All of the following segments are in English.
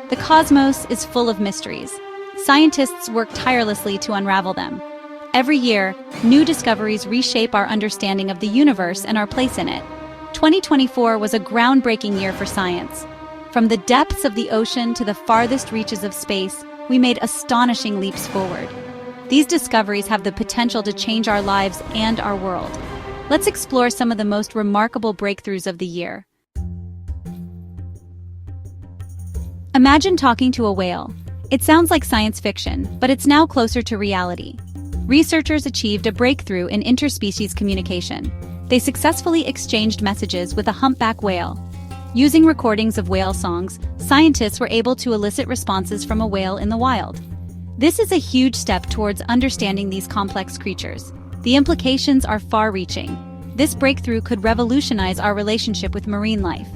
The cosmos is full of mysteries. Scientists work tirelessly to unravel them. Every year, new discoveries reshape our understanding of the universe and our place in it. 2024 was a groundbreaking year for science. From the depths of the ocean to the farthest reaches of space, we made astonishing leaps forward. These discoveries have the potential to change our lives and our world. Let's explore some of the most remarkable breakthroughs of the year. Imagine talking to a whale. It sounds like science fiction, but it's now closer to reality. Researchers achieved a breakthrough in interspecies communication. They successfully exchanged messages with a humpback whale. Using recordings of whale songs, scientists were able to elicit responses from a whale in the wild. This is a huge step towards understanding these complex creatures. The implications are far-reaching. This breakthrough could revolutionize our relationship with marine life.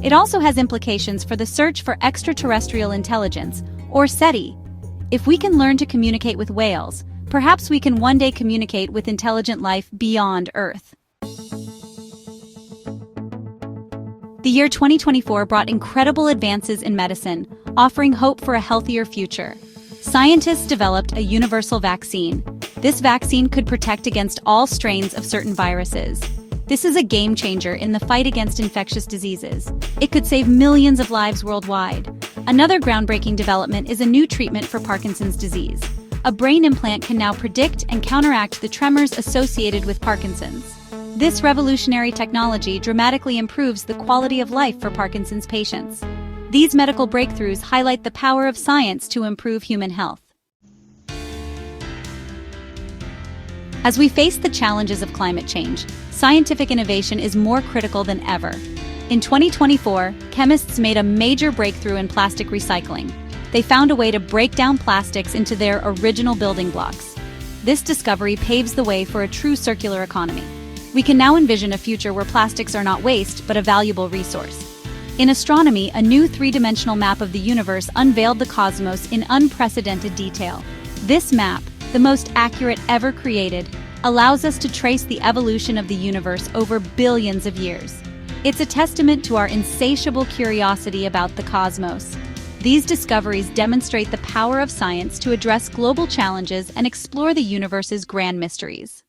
It also has implications for the search for extraterrestrial intelligence, or SETI. If we can learn to communicate with whales, perhaps we can one day communicate with intelligent life beyond Earth. The year 2024 brought incredible advances in medicine, offering hope for a healthier future. Scientists developed a universal vaccine. This vaccine could protect against all strains of certain viruses. This is a game changer in the fight against infectious diseases. It could save millions of lives worldwide. Another groundbreaking development is a new treatment for Parkinson's disease. A brain implant can now predict and counteract the tremors associated with Parkinson's. This revolutionary technology dramatically improves the quality of life for Parkinson's patients. These medical breakthroughs highlight the power of science to improve human health. As we face the challenges of climate change, scientific innovation is more critical than ever. In 2024, chemists made a major breakthrough in plastic recycling. They found a way to break down plastics into their original building blocks. This discovery paves the way for a true circular economy. We can now envision a future where plastics are not waste, but a valuable resource. In astronomy, a new three-dimensional map of the universe unveiled the cosmos in unprecedented detail. This map, the most accurate ever created, allows us to trace the evolution of the universe over billions of years. It's a testament to our insatiable curiosity about the cosmos. These discoveries demonstrate the power of science to address global challenges and explore the universe's grand mysteries.